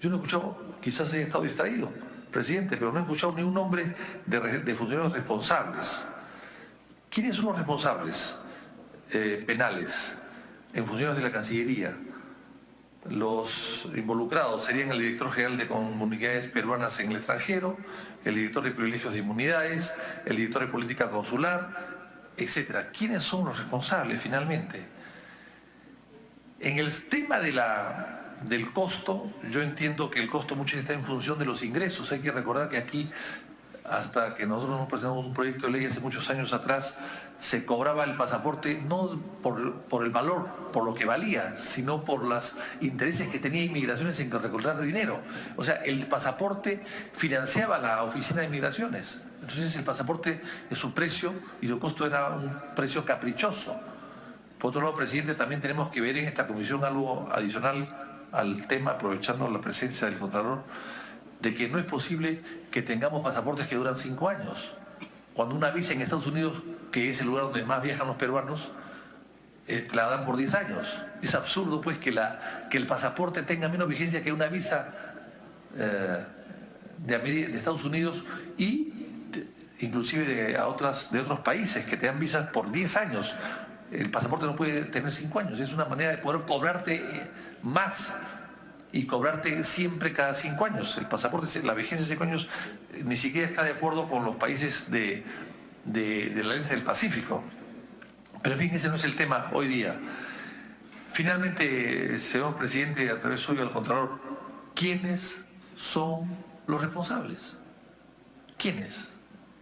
Yo no he escuchado, quizás haya estado distraído, presidente, pero no he escuchado ni un nombre de funcionarios responsables. ¿Quiénes son los responsables penales en funciones de la Cancillería? Los involucrados serían el director general de comunidades peruanas en el extranjero, el director de privilegios de inmunidades, el director de política consular, etc. ¿Quiénes son los responsables finalmente? En el tema del costo, yo entiendo que el costo muchas veces está en función de los ingresos. Hay que recordar que aquí, hasta que nosotros nos presentamos un proyecto de ley hace muchos años atrás, se cobraba el pasaporte no por el valor, por lo que valía, sino por los intereses que tenía Inmigraciones en recortar dinero. O sea, el pasaporte financiaba la Oficina de Inmigraciones. Entonces el pasaporte, su precio y su costo era un precio caprichoso. Por otro lado, presidente, también tenemos que ver en esta comisión algo adicional al tema, aprovechando la presencia del Contralor, de que no es posible que tengamos pasaportes que duran 5 años. Cuando una visa en Estados Unidos, que es el lugar donde más viajan los peruanos, la dan por 10 años. Es absurdo, pues, que el pasaporte tenga menos vigencia que una visa de Estados Unidos y inclusive de otros países que te dan visas por 10 años. El pasaporte no puede tener 5 años. Es una manera de poder cobrarte más y cobrarte siempre cada 5 años. El pasaporte, la vigencia de 5 años, ni siquiera está de acuerdo con los países de la Alianza del Pacífico. Pero en fin, ese no es el tema hoy día. Finalmente, señor presidente, a través suyo al Contralor, ¿quiénes son los responsables? ¿Quiénes?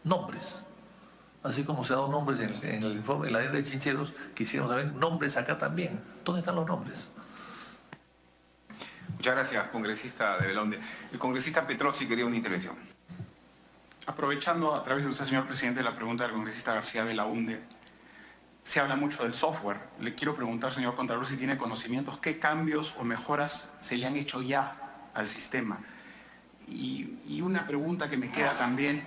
Nombres. Así como se ha dado nombres en el informe, en la adenda de Chincheros, quisiéramos saber nombres acá también. ¿Dónde están los nombres? Muchas gracias, congresista de Belonde. El congresista Petrozzi quería una intervención. Aprovechando a través de usted, señor presidente, la pregunta del congresista García Belaunde, se habla mucho del software. Le quiero preguntar, señor Contralor, si tiene conocimientos, qué cambios o mejoras se le han hecho ya al sistema. Y una pregunta que me queda también,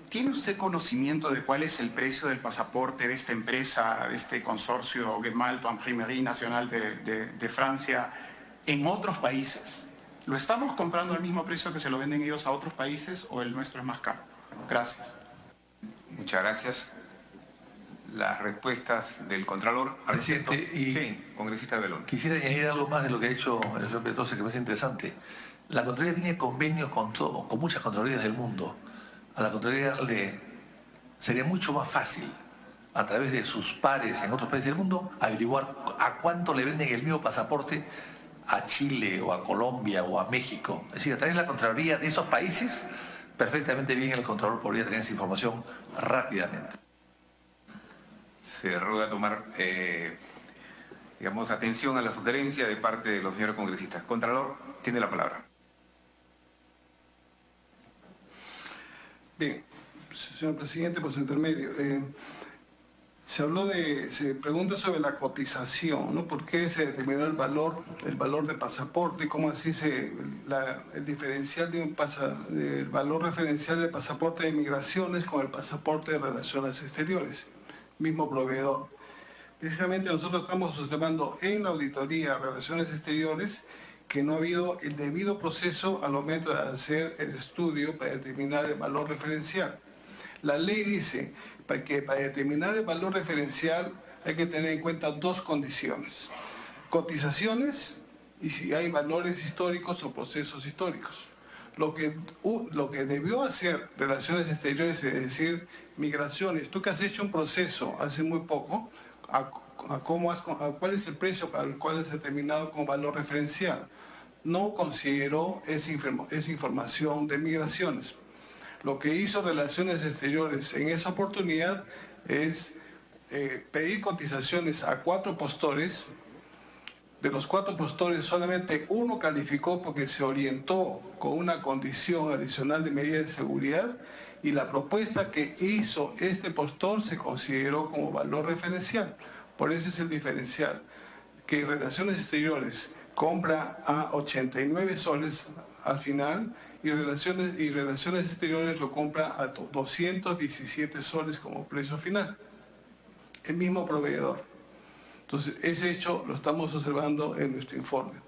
¿tiene usted conocimiento de cuál es el precio del pasaporte de esta empresa, de este consorcio Gemalto Imprimerie Nacional de Francia, en otros países? ¿Lo estamos comprando al mismo precio que se lo venden ellos a otros países o el nuestro es más caro? Gracias. Muchas gracias. Las respuestas del Contralor. Presidente, sí, congresista de Belón. Quisiera añadir algo más de lo que ha hecho el señor Petrozzi, que me parece interesante. La Contraloría tiene convenios con muchas Contralorías del mundo. A la Contraloría sería mucho más fácil, a través de sus pares en otros países del mundo, averiguar a cuánto le venden el mismo pasaporte a Chile o a Colombia o a México. Es decir, a través de la Contraloría de esos países, perfectamente bien el Contralor podría tener esa información rápidamente. Se ruega tomar, atención a la sugerencia de parte de los señores congresistas. Contralor, tiene la palabra. Bien, señor presidente, por su intermedio. Se pregunta sobre la cotización, ¿no? ¿Por qué se determinó el valor del pasaporte? ¿Cómo así el diferencial del valor referencial del pasaporte de migraciones con el pasaporte de relaciones exteriores? Mismo proveedor. Precisamente nosotros estamos observando en la auditoría de relaciones exteriores que no ha habido el debido proceso al momento de hacer el estudio para determinar el valor referencial. La ley dice que para determinar el valor referencial hay que tener en cuenta 2 condiciones: cotizaciones y si hay valores históricos o procesos históricos. Lo que debió hacer Relaciones Exteriores es decir, Migraciones, tú que has hecho un proceso hace muy poco, ¿cuál es el precio para el cual has determinado como valor referencial? No consideró esa información de Migraciones. Lo que hizo Relaciones Exteriores en esa oportunidad es pedir cotizaciones a 4 postores. De los 4 postores, solamente 1 calificó porque se orientó con una condición adicional de medida de seguridad y la propuesta que hizo este postor se consideró como valor referencial. Por eso es el diferencial, que Relaciones Exteriores compra a 89 soles al final y Relaciones Exteriores lo compra a 217 soles como precio final. El mismo proveedor. Entonces, ese hecho lo estamos observando en nuestro informe.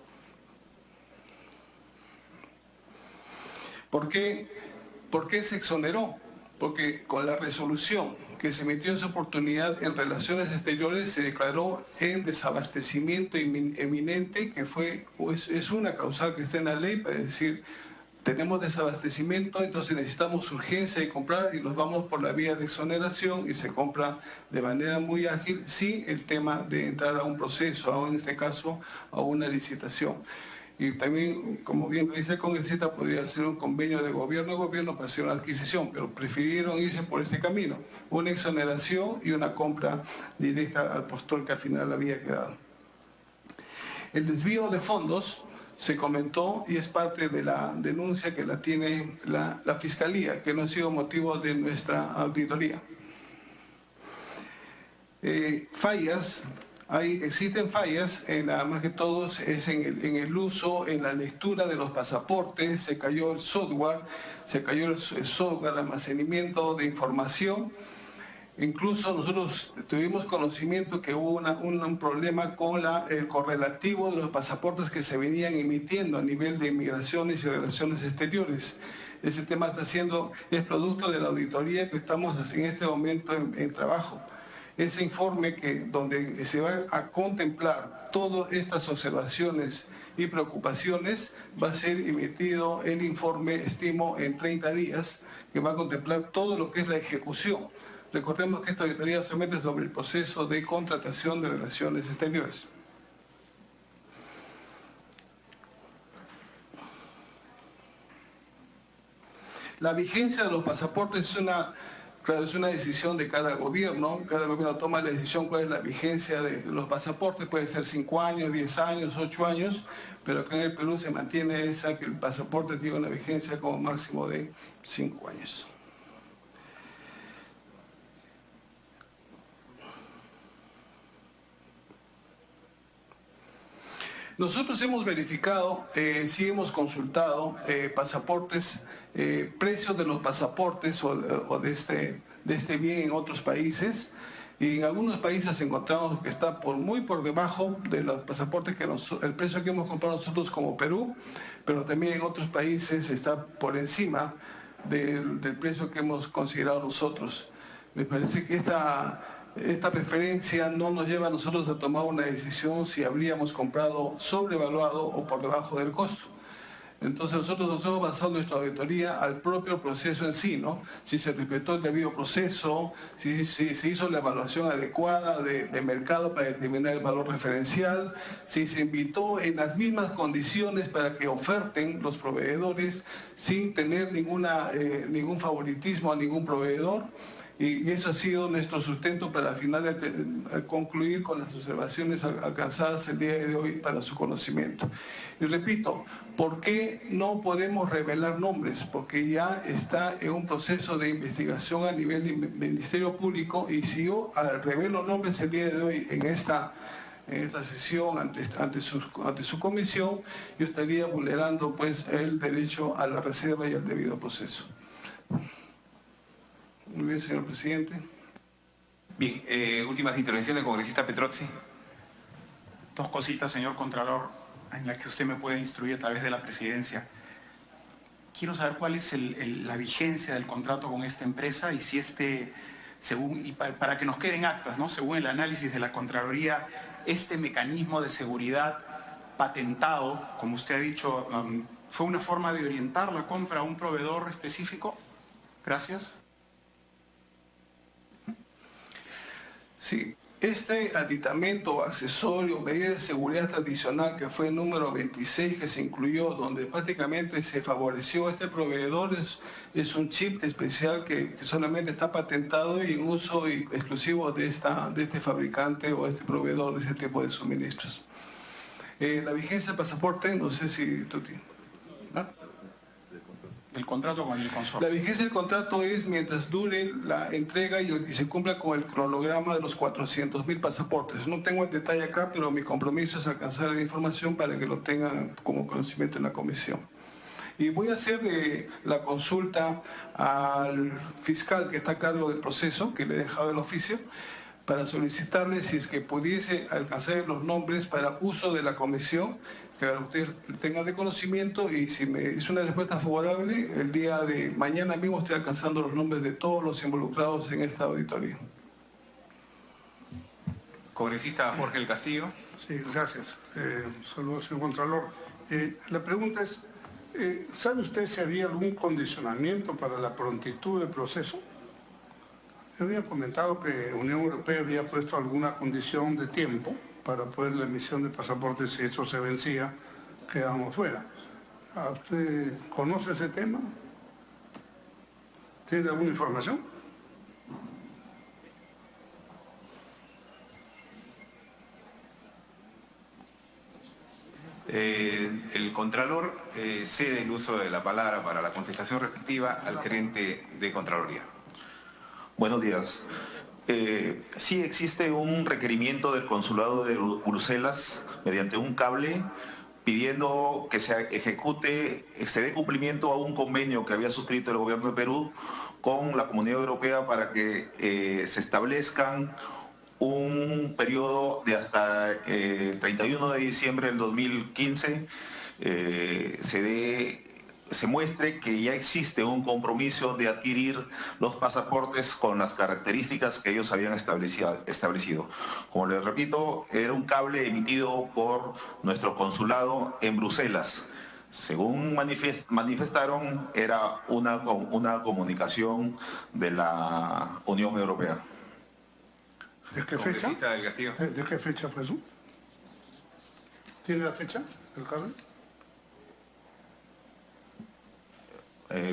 ¿Por qué se exoneró? Porque con la resolución que se emitió en su oportunidad en Relaciones Exteriores se declaró en desabastecimiento eminente, que es una causal que está en la ley para decir tenemos desabastecimiento, entonces necesitamos urgencia de comprar y nos vamos por la vía de exoneración y se compra de manera muy ágil sin el tema de entrar a un proceso, o en este caso a una licitación. Y también, como bien dice el congresista, podría ser un convenio de gobierno a gobierno para hacer una adquisición, pero prefirieron irse por este camino, una exoneración y una compra directa al postor que al final había quedado. El desvío de fondos se comentó y es parte de la denuncia que la tiene la Fiscalía, que no ha sido motivo de nuestra auditoría. Existen fallas, más que todo es en el uso, en la lectura de los pasaportes, se cayó el software, almacenamiento de información. Incluso nosotros tuvimos conocimiento que hubo un problema con el correlativo de los pasaportes que se venían emitiendo a nivel de Migraciones y Relaciones Exteriores. Ese tema es producto de la auditoría que estamos en este momento en trabajo. Ese informe donde se va a contemplar todas estas observaciones y preocupaciones, va a ser emitido el informe, estimo, en 30 días, que va a contemplar todo lo que es la ejecución. Recordemos que esta auditoría se mete sobre el proceso de contratación de relaciones exteriores. La vigencia de los pasaportes es una decisión de cada gobierno. Cada gobierno toma la decisión cuál es la vigencia de los pasaportes. Puede ser 5 años, 10 años, 8 años, pero acá en el Perú se mantiene que el pasaporte tiene una vigencia como máximo de 5 años. Nosotros hemos verificado, sí hemos consultado pasaportes, precios de los pasaportes o de este bien en otros países, y en algunos países encontramos que está muy por debajo de los pasaportes el precio que hemos comprado nosotros como Perú, pero también en otros países está por encima del precio que hemos considerado nosotros. Me parece que esta preferencia no nos lleva a nosotros a tomar una decisión si habríamos comprado sobrevaluado o por debajo del costo. Entonces nosotros nos hemos basado nuestra auditoría al propio proceso en sí, ¿no? Si se respetó el debido proceso, si se hizo la evaluación adecuada de mercado para determinar el valor referencial, si se invitó en las mismas condiciones para que oferten los proveedores sin tener ningún favoritismo a ningún proveedor. Y eso ha sido nuestro sustento para al final concluir con las observaciones alcanzadas el día de hoy para su conocimiento. Y repito, ¿por qué no podemos revelar nombres? Porque ya está en un proceso de investigación a nivel del Ministerio Público, y si yo revelo nombres el día de hoy en esta sesión ante su comisión, yo estaría vulnerando pues el derecho a la reserva y al debido proceso. Muy bien, señor presidente. Bien, últimas intervenciones, congresista Petrozzi. 2 cositas, señor Contralor, en las que usted me puede instruir a través de la presidencia. Quiero saber cuál es la vigencia del contrato con esta empresa y si para que nos queden actas, ¿no? Según el análisis de la Contraloría, este mecanismo de seguridad patentado, como usted ha dicho, ¿fue una forma de orientar la compra a un proveedor específico? Gracias. Sí, este aditamento, accesorio, medida de seguridad tradicional que fue el número 26 que se incluyó, donde prácticamente se favoreció a este proveedor, es un chip especial que solamente está patentado y en uso exclusivo de este fabricante o este proveedor de ese tipo de suministros. La vigencia del pasaporte, no sé si tú tienes. ¿Ah? El contrato con el consorcio. La vigencia del contrato es mientras dure la entrega y se cumpla con el cronograma de los 400.000 pasaportes. No tengo el detalle acá, pero mi compromiso es alcanzar la información para que lo tengan como conocimiento en la comisión. Y voy a hacer la consulta al fiscal que está a cargo del proceso, que le he dejado el oficio, para solicitarle si es que pudiese alcanzar los nombres para uso de la comisión, que usted tenga de conocimiento, y si me es una respuesta favorable, el día de mañana mismo estoy alcanzando los nombres de todos los involucrados en esta auditoría. Congresista Jorge del Castillo. Sí, gracias. Saludos, señor Contralor. La pregunta es, ¿sabe usted si había algún condicionamiento para la prontitud del proceso? Yo había comentado que la Unión Europea había puesto alguna condición de tiempo para poder la emisión de pasaportes. Si eso se vencía, quedábamos fuera. ¿Usted conoce ese tema? ¿Tiene alguna información? El Contralor cede el uso de la palabra para la contestación respectiva al gerente de Contraloría. Buenos días. Sí existe un requerimiento del Consulado de Bruselas mediante un cable pidiendo que se ejecute, se dé cumplimiento a un convenio que había suscrito el gobierno de Perú con la Comunidad Europea para que se establezcan un periodo de hasta el 31 de diciembre del 2015 se muestre que ya existe un compromiso de adquirir los pasaportes con las características que ellos habían establecido. Como les repito, era un cable emitido por nuestro consulado en Bruselas. Según manifestaron, era una comunicación de la Unión Europea. ¿De qué fecha? Congresista del Castillo. ¿De qué fecha fue eso? ¿Tiene la fecha del cable?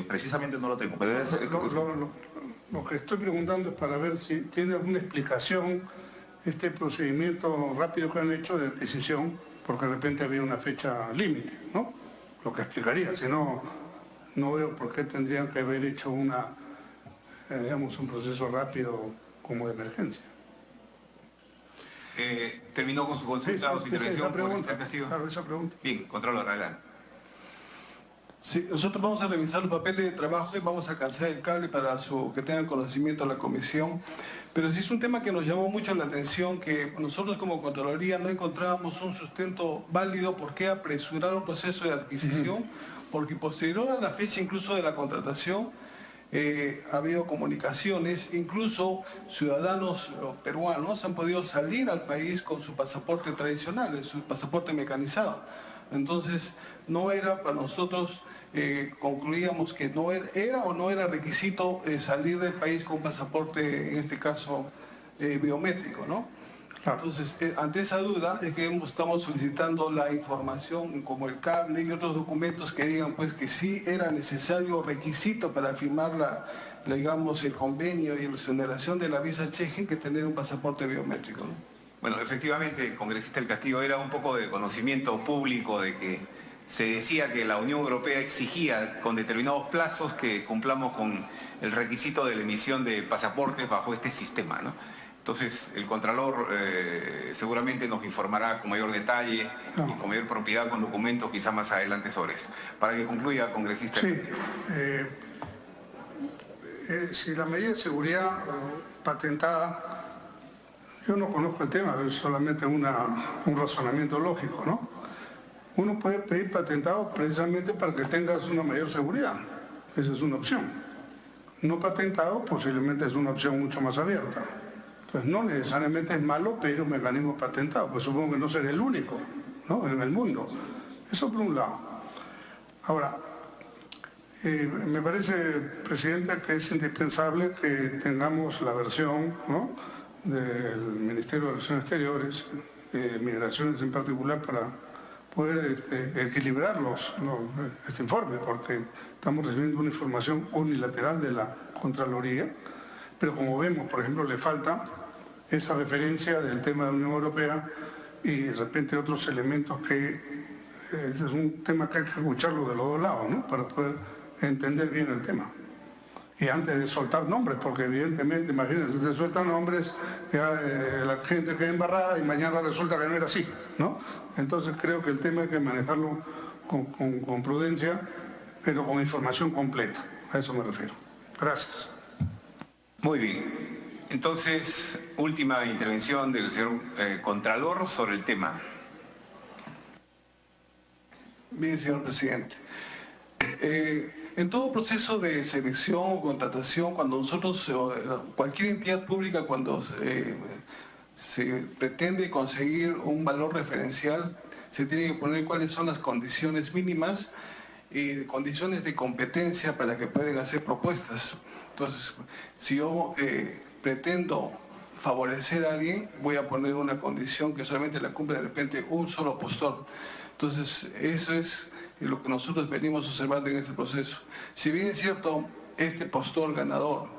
Precisamente no lo tengo. Pero debe ser... Lo que estoy preguntando es para ver si tiene alguna explicación este procedimiento rápido que han hecho de adquisición, porque de repente había una fecha límite, ¿no? Lo que explicaría, si no, no veo por qué tendrían que haber hecho un proceso rápido como de emergencia. ¿Terminó con su consulta o su intervención, esa pregunta, congresista del Castillo? claro, esa pregunta. Bien, Contralor, adelante. Sí, nosotros vamos a revisar los papeles de trabajo y vamos a alcanzar el cable para que tengan conocimiento la comisión. Pero sí es un tema que nos llamó mucho la atención, que nosotros como Contraloría no encontrábamos un sustento válido por qué apresurar un proceso de adquisición, porque posterior a la fecha incluso de la contratación ha habido comunicaciones, incluso ciudadanos peruanos han podido salir al país con su pasaporte tradicional, su pasaporte mecanizado. Entonces no era para nosotros... concluíamos que no era o no era requisito salir del país con pasaporte, en este caso biométrico, ¿no? Entonces, ante esa duda es que estamos solicitando la información como el cable y otros documentos que digan pues que sí era necesario requisito para firmar digamos, el convenio y la exoneración de la visa Schengen que tener un pasaporte biométrico, ¿no? Bueno, efectivamente, congresista del Castillo, era un poco de conocimiento público de que se decía que la Unión Europea exigía con determinados plazos que cumplamos con el requisito de la emisión de pasaportes bajo este sistema, ¿no? Entonces, el Contralor seguramente nos informará con mayor detalle y con mayor propiedad con documentos quizá más adelante sobre eso. Para que concluya, congresista. Sí. Si la medida de seguridad patentada, yo no conozco el tema, es solamente un razonamiento lógico, ¿no? Uno puede pedir patentado precisamente para que tengas una mayor seguridad. Esa es una opción. No patentado posiblemente es una opción mucho más abierta. Entonces no necesariamente es malo pedir un mecanismo patentado, pues supongo que no será el único, ¿no?, en el mundo. Eso por un lado. Ahora, me parece, presidente, que es indispensable que tengamos la versión, ¿no?, del Ministerio de Relaciones Exteriores, de Migraciones en particular, para poder equilibrar este informe, porque estamos recibiendo una información unilateral de la Contraloría, pero como vemos, por ejemplo, le falta esa referencia del tema de la Unión Europea y de repente otros elementos que es un tema que hay que escucharlo de los dos lados, ¿no?, para poder entender bien el tema. Y antes de soltar nombres, porque evidentemente, imagínense, si se sueltan nombres, ya, la gente queda embarrada y mañana resulta que no era así, ¿no? Entonces creo que el tema hay que manejarlo con prudencia, pero con información completa. A eso me refiero. Gracias. Muy bien. Entonces, última intervención del señor Contralor sobre el tema. Bien, señor presidente. En todo proceso de selección o contratación, cuando nosotros, cualquier entidad pública, cuando se pretende conseguir un valor referencial, se tiene que poner cuáles son las condiciones mínimas y condiciones de competencia para que puedan hacer propuestas. Entonces, si yo pretendo favorecer a alguien, voy a poner una condición que solamente la cumple de repente un solo postor. Entonces, eso es lo que nosotros venimos observando en este proceso. Si bien es cierto, este postor ganador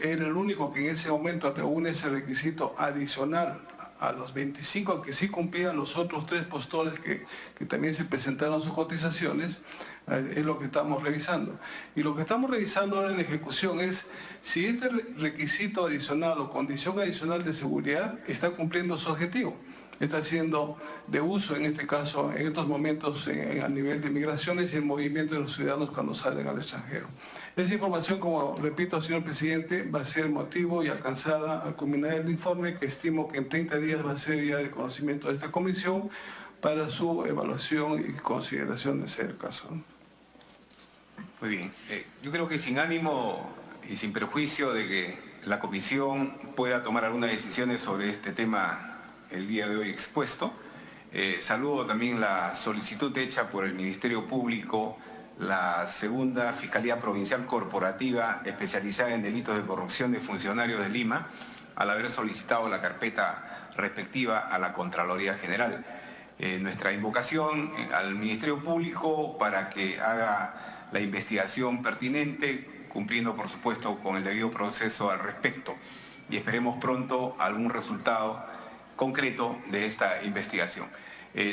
era el único que en ese momento reúne ese requisito adicional a los 25 que sí cumplían los otros 3 postores que también se presentaron sus cotizaciones, es lo que estamos revisando. Y lo que estamos revisando ahora en ejecución es si este requisito adicional o condición adicional de seguridad está cumpliendo su objetivo. Está siendo de uso, en este caso, en estos momentos a nivel de migraciones y el movimiento de los ciudadanos cuando salen al extranjero. Esa información, como repito, señor presidente, va a ser motivo y alcanzada al culminar el informe, que estimo que en 30 días va a ser ya de conocimiento de esta comisión para su evaluación y consideración de ser el caso. Muy bien. Yo creo que sin ánimo y sin perjuicio de que la comisión pueda tomar algunas decisiones sobre este tema el día de hoy expuesto, saludo también la solicitud hecha por el Ministerio Público, la segunda Fiscalía Provincial Corporativa especializada en delitos de corrupción de funcionarios de Lima, al haber solicitado la carpeta respectiva a la Contraloría General. Nuestra invocación al Ministerio Público para que haga la investigación pertinente, cumpliendo por supuesto con el debido proceso al respecto, y esperemos pronto algún resultado concreto de esta investigación.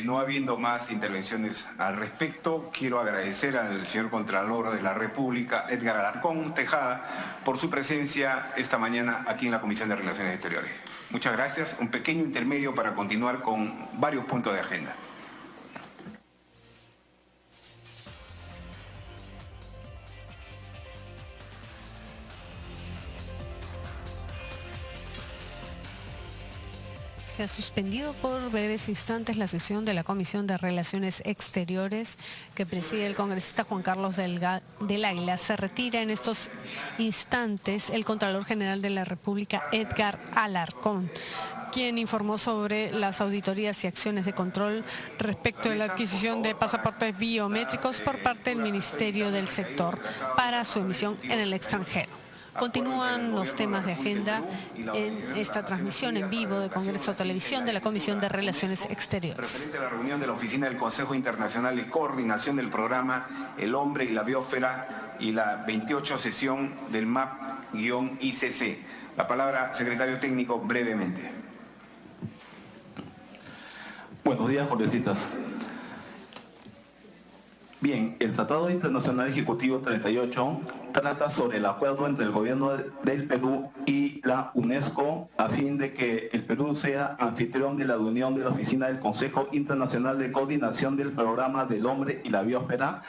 No habiendo más intervenciones al respecto, quiero agradecer al señor Contralor de la República, Edgar Alarcón Tejada, por su presencia esta mañana aquí en la Comisión de Relaciones Exteriores. Muchas gracias. Un pequeño intermedio para continuar con varios puntos de agenda. Se ha suspendido por breves instantes la sesión de la Comisión de Relaciones Exteriores que preside el congresista Juan Carlos del Águila. Se retira en estos instantes el Contralor General de la República, Edgar Alarcón, quien informó sobre las auditorías y acciones de control respecto de la adquisición de pasaportes biométricos por parte del Ministerio del Sector para su emisión en el extranjero. Continúan los temas de agenda en esta transmisión en vivo de Congreso Televisión de la Comisión de Relaciones Exteriores. Referente a la reunión de la Oficina del Consejo Internacional de Coordinación del Programa El Hombre y la Biosfera y la 28 sesión del MAP-ICC. La palabra, secretario técnico, brevemente. Buenos días, congresistas. Bien, el Tratado Internacional Ejecutivo 38 trata sobre el acuerdo entre el gobierno del Perú y la UNESCO a fin de que el Perú sea anfitrión de la reunión de la Oficina del Consejo Internacional de Coordinación del Programa del Hombre y la Biosfera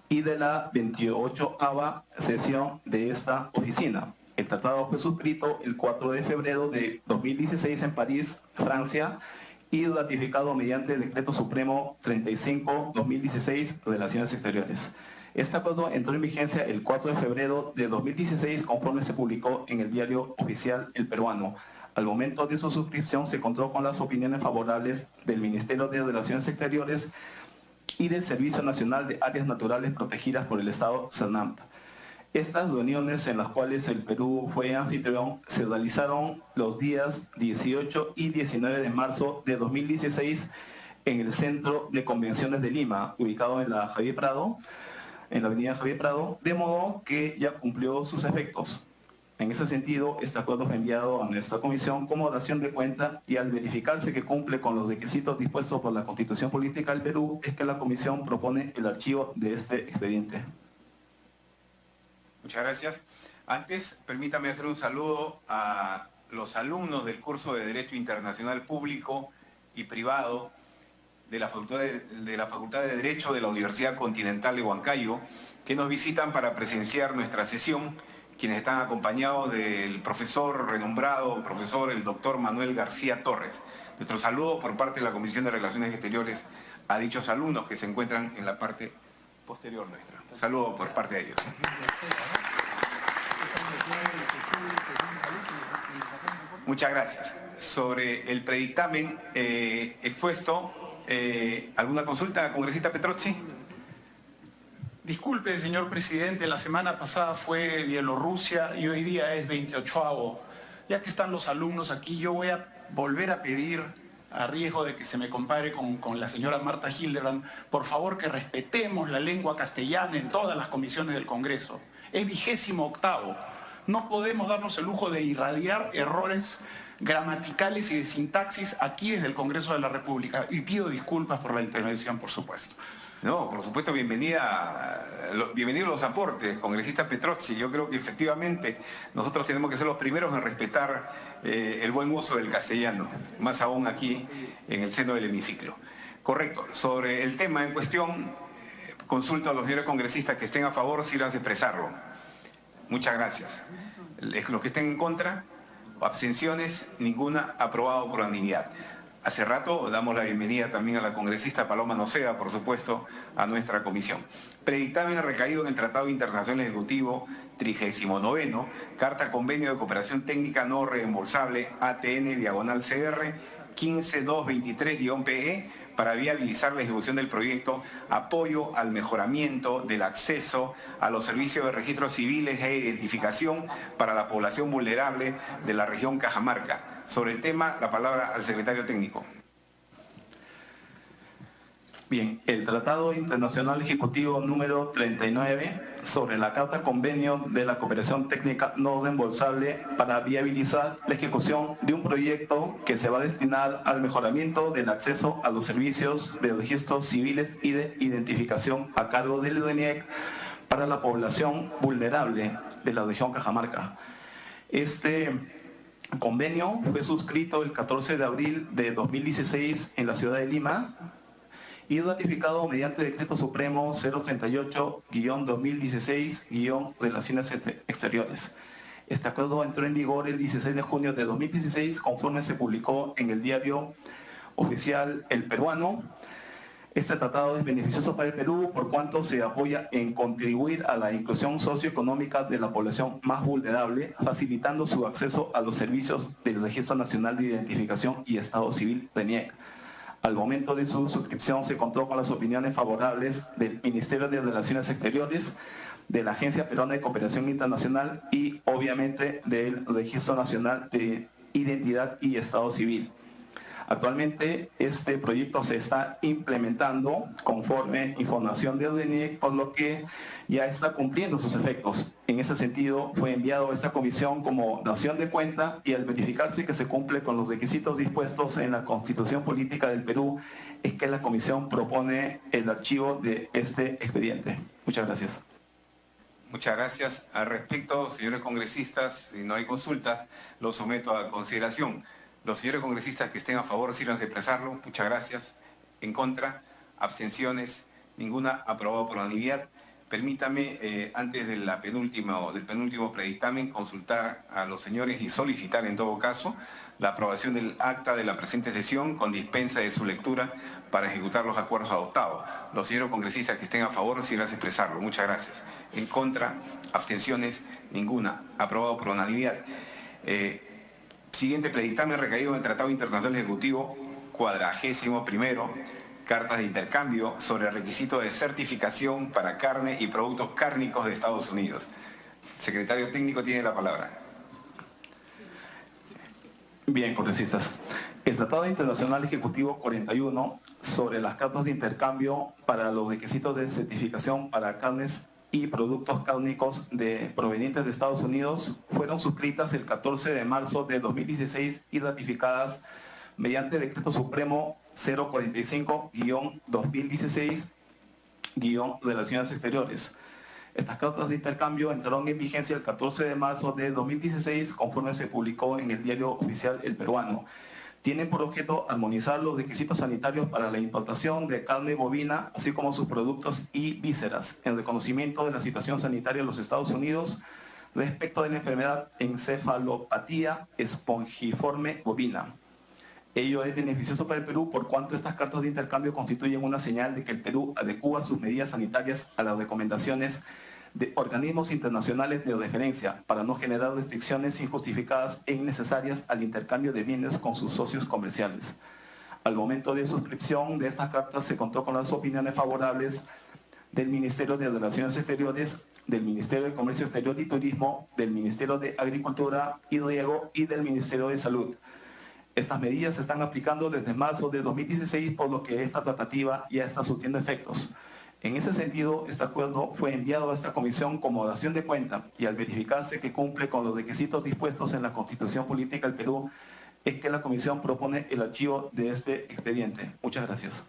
y de la 28ª sesión de esta oficina. El tratado fue suscrito el 4 de febrero de 2016 en París, Francia, y ratificado mediante el Decreto Supremo 35-2016, Relaciones Exteriores. Este acuerdo entró en vigencia el 4 de febrero de 2016 conforme se publicó en el Diario Oficial El Peruano. Al momento de su suscripción se contó con las opiniones favorables del Ministerio de Relaciones Exteriores y del Servicio Nacional de Áreas Naturales Protegidas por el Estado, SERNAMP. Estas reuniones, en las cuales el Perú fue anfitrión, se realizaron los días 18 y 19 de marzo de 2016 en el Centro de Convenciones de Lima, ubicado en la avenida Javier Prado, de modo que ya cumplió sus efectos. En ese sentido, este acuerdo fue enviado a nuestra comisión como dación de cuenta y al verificarse que cumple con los requisitos dispuestos por la Constitución Política del Perú, es que la comisión propone el archivo de este expediente. Muchas gracias. Antes, permítame hacer un saludo a los alumnos del curso de Derecho Internacional Público y Privado de la Facultad de Derecho de la Universidad Continental de Huancayo, que nos visitan para presenciar nuestra sesión, quienes están acompañados del profesor renombrado, el doctor Manuel García Torres. Nuestro saludo por parte de la Comisión de Relaciones Exteriores a dichos alumnos que se encuentran en la parte posterior nuestra. Saludo por parte de ellos. Muchas gracias. Sobre el predictamen expuesto, ¿alguna consulta, congresista Petrozzi? Disculpe, señor presidente, la semana pasada fue Bielorrusia y hoy día es 28avo. Ya que están los alumnos aquí, yo voy a volver a pedir, a riesgo de que se me compare con la señora Marta Hildebrand, por favor que respetemos la lengua castellana en todas las comisiones del Congreso. Es 28º. No podemos darnos el lujo de irradiar errores gramaticales y de sintaxis aquí desde el Congreso de la República. Y pido disculpas por la intervención, por supuesto. No, por supuesto, bienvenidos los aportes, congresista Petrozzi. Yo creo que efectivamente nosotros tenemos que ser los primeros en respetar el buen uso del castellano, más aún aquí en el seno del hemiciclo. Correcto. Sobre el tema en cuestión, consulto a los señores congresistas que estén a favor, sirvan de expresarlo. Muchas gracias. Los que estén en contra, abstenciones, ninguna, aprobado por unanimidad. Hace rato damos la bienvenida también a la congresista Paloma Noceda, por supuesto, a nuestra comisión. Predictamen recaído en el Tratado Internacional Ejecutivo 39º, Carta Convenio de Cooperación Técnica No Reembolsable ATN/CR 15223-PE para viabilizar la ejecución del proyecto Apoyo al mejoramiento del acceso a los servicios de registros civiles e identificación para la población vulnerable de la región Cajamarca. Sobre el tema, la palabra al secretario técnico. Bien, el Tratado Internacional Ejecutivo número 39 sobre la Carta Convenio de la Cooperación Técnica No Reembolsable para viabilizar la ejecución de un proyecto que se va a destinar al mejoramiento del acceso a los servicios de registros civiles y de identificación a cargo del DNIEC para la población vulnerable de la región Cajamarca. Este convenio fue suscrito el 14 de abril de 2016 en la ciudad de Lima y ratificado mediante Decreto Supremo 038-2016-Relaciones Exteriores. Este acuerdo entró en vigor el 16 de junio de 2016 conforme se publicó en el diario oficial El Peruano. Este tratado es beneficioso para el Perú por cuanto se apoya en contribuir a la inclusión socioeconómica de la población más vulnerable, facilitando su acceso a los servicios del Registro Nacional de Identificación y Estado Civil, RENIEC. Al momento de su suscripción se contó con las opiniones favorables del Ministerio de Relaciones Exteriores, de la Agencia Peruana de Cooperación Internacional y, obviamente, del Registro Nacional de Identidad y Estado Civil. Actualmente este proyecto se está implementando conforme información del DNIEC, por lo que ya está cumpliendo sus efectos. En ese sentido, fue enviado a esta comisión como dación de cuenta y al verificarse que se cumple con los requisitos dispuestos en la Constitución Política del Perú, es que la comisión propone el archivo de este expediente. Muchas gracias. Muchas gracias. Al respecto, señores congresistas, si no hay consulta, lo someto a consideración. Los señores congresistas que estén a favor, sirvan de expresarlo. Muchas gracias. En contra, abstenciones, ninguna, aprobado por unanimidad. Permítame, antes del penúltimo predictamen, consultar a los señores y solicitar en todo caso la aprobación del acta de la presente sesión con dispensa de su lectura para ejecutar los acuerdos adoptados. Los señores congresistas que estén a favor, sirvan de expresarlo. Muchas gracias. En contra, abstenciones, ninguna, aprobado por unanimidad. Siguiente predictamen recaído en el Tratado Internacional Ejecutivo 41º, cartas de intercambio sobre el requisito de certificación para carne y productos cárnicos de Estados Unidos. Secretario técnico tiene la palabra. Bien, congresistas. El Tratado Internacional Ejecutivo 41 sobre las cartas de intercambio para los requisitos de certificación para carnes y productos cárnicos provenientes de Estados Unidos fueron suscritas el 14 de marzo de 2016 y ratificadas mediante Decreto Supremo 045-2016-Relaciones Exteriores. Estas cartas de intercambio entraron en vigencia el 14 de marzo de 2016 conforme se publicó en el diario oficial El Peruano. Tienen por objeto armonizar los requisitos sanitarios para la importación de carne bovina, así como sus productos y vísceras, en reconocimiento de la situación sanitaria de los Estados Unidos respecto de la enfermedad encefalopatía espongiforme bovina. Ello es beneficioso para el Perú por cuanto estas cartas de intercambio constituyen una señal de que el Perú adecúa sus medidas sanitarias a las recomendaciones de organismos internacionales de referencia para no generar restricciones injustificadas e innecesarias al intercambio de bienes con sus socios comerciales. Al momento de suscripción de estas cartas se contó con las opiniones favorables del Ministerio de Relaciones Exteriores, del Ministerio de Comercio Exterior y Turismo, del Ministerio de Agricultura y Riego y del Ministerio de Salud. Estas medidas se están aplicando desde marzo de 2016, por lo que esta tratativa ya está surtiendo efectos. En ese sentido, este acuerdo fue enviado a esta comisión como dación de cuenta y al verificarse que cumple con los requisitos dispuestos en la Constitución Política del Perú, es que la comisión propone el archivo de este expediente. Muchas gracias.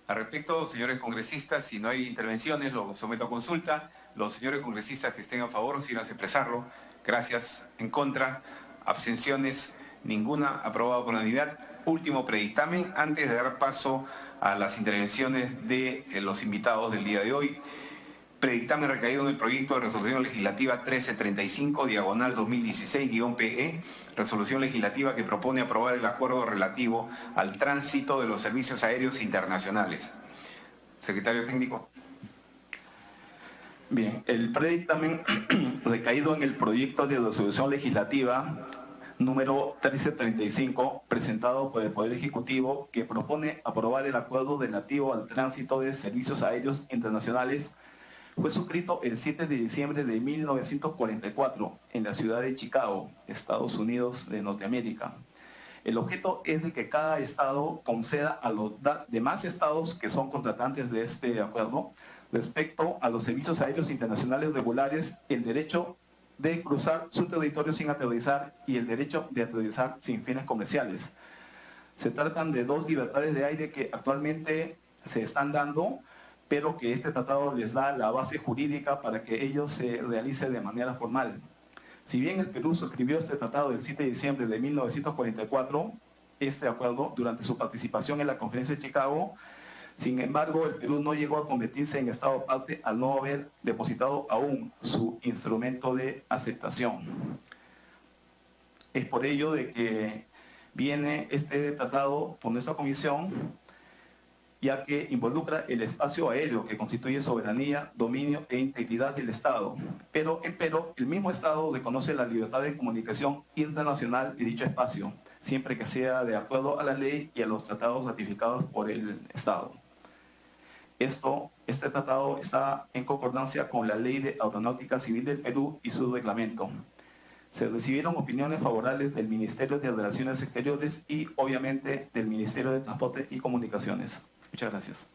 Al respecto, señores congresistas, si no hay intervenciones, lo someto a consulta. Los señores congresistas que estén a favor, si no expresarlo. Gracias. En contra, abstenciones, ninguna. Aprobado por unanimidad. Último predictamen, antes de dar paso a las intervenciones de los invitados del día de hoy. Predictamen recaído en el proyecto de resolución legislativa 1335, diagonal 2016-PE, resolución legislativa que propone aprobar el acuerdo relativo al tránsito de los servicios aéreos internacionales. Secretario técnico. Bien, el predictamen recaído en el proyecto de resolución legislativa número 1335, presentado por el Poder Ejecutivo, que propone aprobar el acuerdo relativo al tránsito de servicios aéreos internacionales, fue suscrito el 7 de diciembre de 1944 en la ciudad de Chicago, Estados Unidos de Norteamérica. El objeto es de que cada estado conceda a los demás estados que son contratantes de este acuerdo, respecto a los servicios aéreos internacionales regulares, el derecho de cruzar su territorio sin aterrizar y el derecho de aterrizar sin fines comerciales. Se tratan de dos libertades de aire que actualmente se están dando, pero que este tratado les da la base jurídica para que ello se realice de manera formal. Si bien el Perú suscribió este tratado el 7 de diciembre de 1944, este acuerdo, durante su participación en la Conferencia de Chicago, sin embargo, el Perú no llegó a convertirse en Estado parte al no haber depositado aún su instrumento de aceptación. Es por ello de que viene este tratado por nuestra comisión, ya que involucra el espacio aéreo que constituye soberanía, dominio e integridad del Estado. Pero el mismo Estado reconoce la libertad de comunicación internacional de dicho espacio, siempre que sea de acuerdo a la ley y a los tratados ratificados por el Estado. Este tratado está en concordancia con la Ley de Aeronáutica Civil del Perú y su reglamento. Se recibieron opiniones favorables del Ministerio de Relaciones Exteriores y, obviamente, del Ministerio de Transporte y Comunicaciones. Muchas gracias.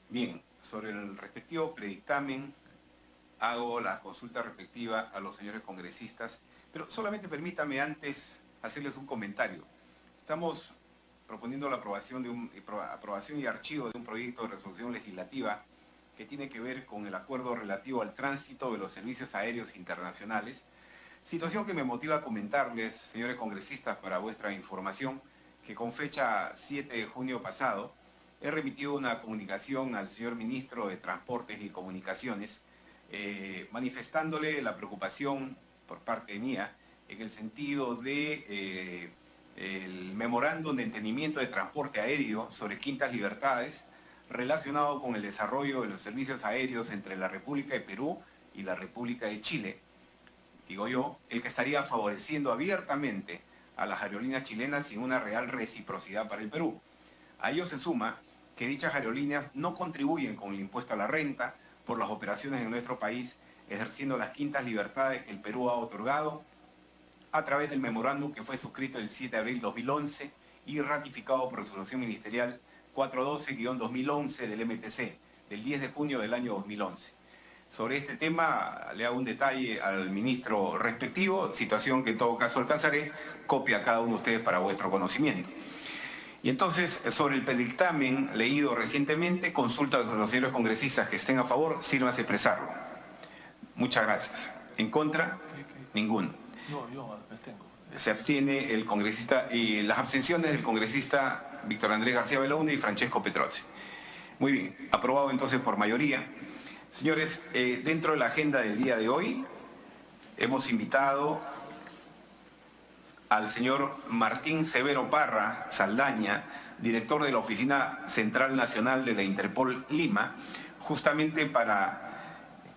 Bien, sobre el respectivo predictamen, hago la consulta respectiva a los señores congresistas, pero solamente permítame antes hacerles un comentario. Estamos proponiendo la aprobación y archivo de un proyecto de resolución legislativa que tiene que ver con el acuerdo relativo al tránsito de los servicios aéreos internacionales, situación que me motiva a comentarles, señores congresistas, para vuestra información, que con fecha 7 de junio pasado he remitido una comunicación al señor Ministro de Transportes y Comunicaciones manifestándole la preocupación por parte mía en el sentido de el memorándum de entendimiento de transporte aéreo sobre Quintas Libertades relacionado con el desarrollo de los servicios aéreos entre la República de Perú y la República de Chile, digo yo, el que estaría favoreciendo abiertamente a las aerolíneas chilenas sin una real reciprocidad para el Perú. A ello se suma que dichas aerolíneas no contribuyen con el impuesto a la renta por las operaciones en nuestro país, ejerciendo las quintas libertades que el Perú ha otorgado a través del memorándum que fue suscrito el 7 de abril de 2011 y ratificado por resolución ministerial 412-2011 del MTC, del 10 de junio del año 2011. Sobre este tema le hago un detalle al ministro respectivo, situación que en todo caso alcanzaré, copia a cada uno de ustedes para vuestro conocimiento. Y entonces, sobre el predictamen leído recientemente, consulta a los señores congresistas que estén a favor, sírvanse a expresarlo. Muchas gracias. ¿En contra? Ninguno. Se abstiene el congresista y las abstenciones del congresista Víctor Andrés García Belaúnde y Francesco Petrozzi. Muy bien, aprobado entonces por mayoría. Señores, dentro de la agenda del día de hoy hemos invitado al señor Martín Severo Parra Saldaña, director de la Oficina Central Nacional de la Interpol Lima, justamente para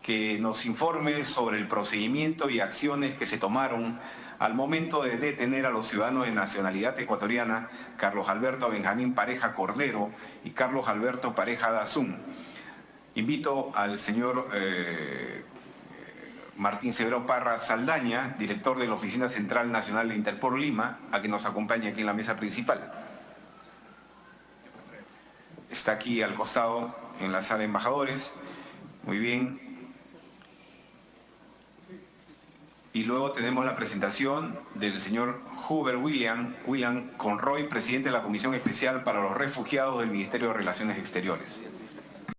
que nos informe sobre el procedimiento y acciones que se tomaron al momento de detener a los ciudadanos de nacionalidad ecuatoriana Carlos Alberto Benjamín Pareja Cordero y Carlos Alberto Pareja Dazún. Invito al señor Martín Severo Parra Saldaña, director de la Oficina Central Nacional de Interpol Lima, a que nos acompañe aquí en la mesa principal. Está aquí al costado en la sala de embajadores. Muy bien. Y luego tenemos la presentación del señor Hubert William Conroy, presidente de la Comisión Especial para los Refugiados del Ministerio de Relaciones Exteriores.